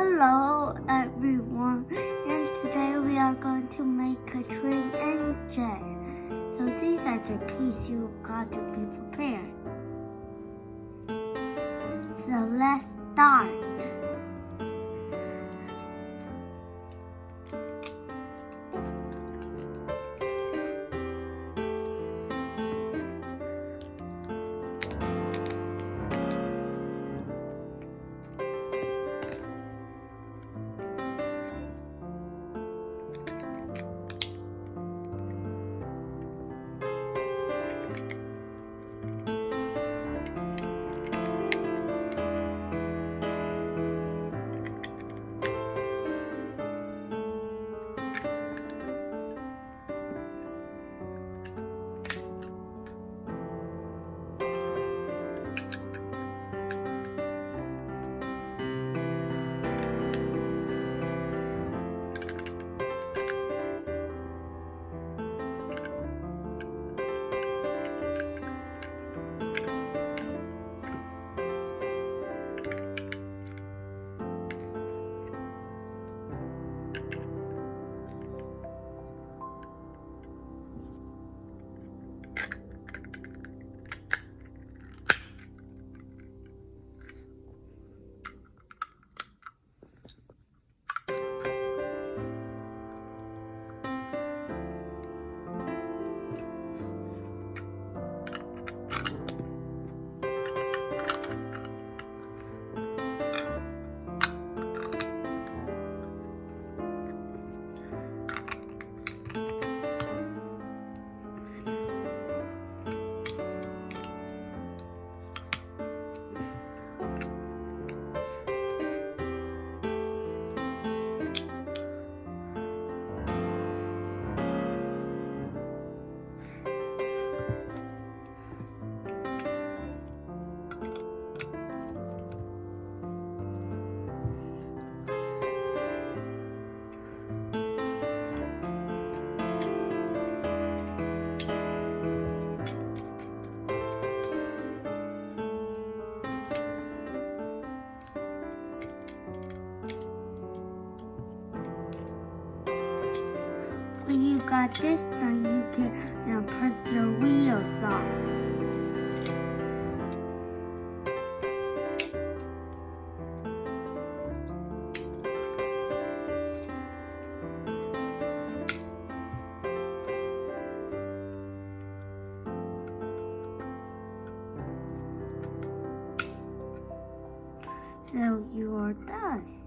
Hello everyone, and today we are going to make a train engine. So these are the pieces you got to be prepared. So let's start. When you got this done, you can put your wheels on. So you are done.